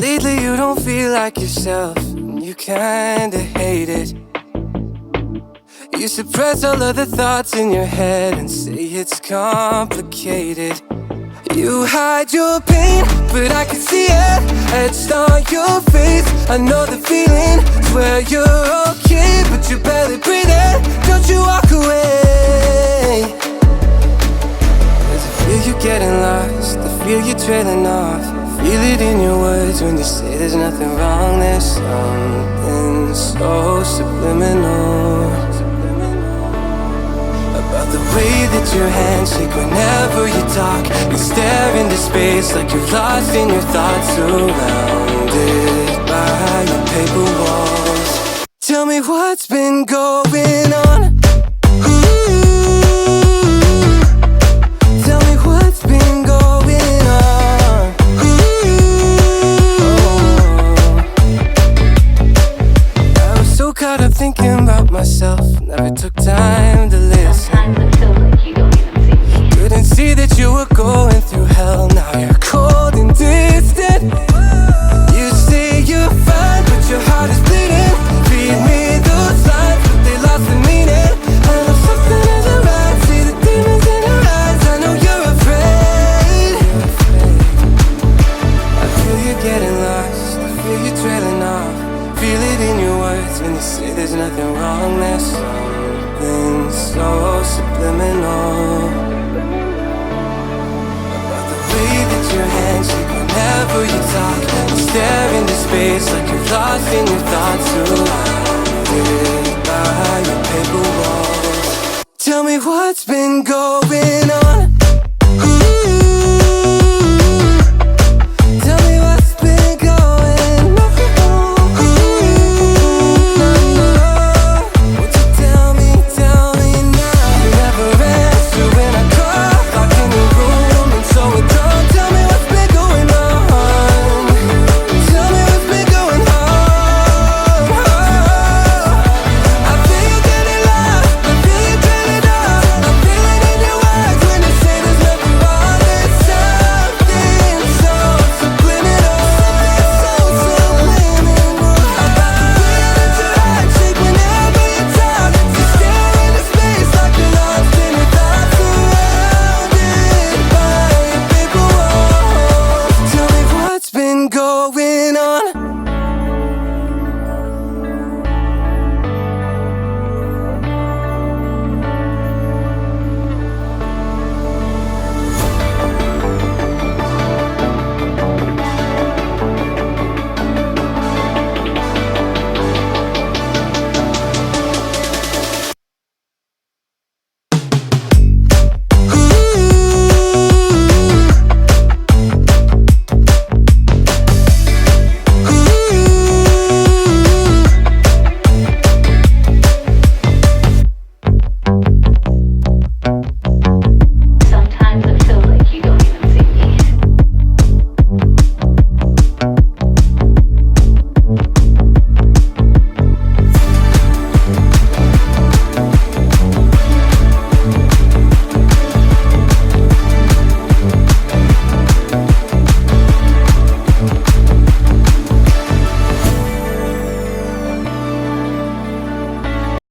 Lately you don't feel like yourself, and you kinda hate it. You suppress all of the thoughts in your head and say it's complicated. You hide your pain, but I can see it etched on your face. I know the feeling, swear you're okay, but you're barely breathing. Don't you walk away. Cause I feel you getting lost, I feel you trailing off. Feel it in your words when you say there's nothing wrong. There's something so subliminal about the way that your hands shake whenever you talk. You stare into space like you're lost in your thoughts, surrounded by your paper walls. Tell me what's been going on. Tell me what's been going on. I was so caught up thinking about myself, never took time to listen. Sometimes it feels like you don't even see me. Couldn't see that you were going through hell. Now you're cold and distant. You say you're fine, but your heart is bleeding. Feed me those lines, but they lost the meaning. I know something isn't right. See the demons in your eyes. I know you're afraid. I feel you getting lost, I feel you trailing off. Feel it in your words when you say there's nothing wrong. There's something so subliminal about the way that your hands shake whenever you talk. You stare into space like you're lost in your thoughts, surrounded by your paper walls. Tell me what's been going on. Tell me what's been going on. Won't you tell me now? You never answer when I call, locked in the room and so withdrawn. Tell me what's been going on. Tell me what's been going on. I feel you getting lost, I feel you draining off. I feel it in your words when you say there's nothing wrong. There's something so subliminal, so subliminal about the way that your heart shake whenever you talk. You stare into space like you're lost in your thoughts, surrounded by your paper walls. Tell me what's been going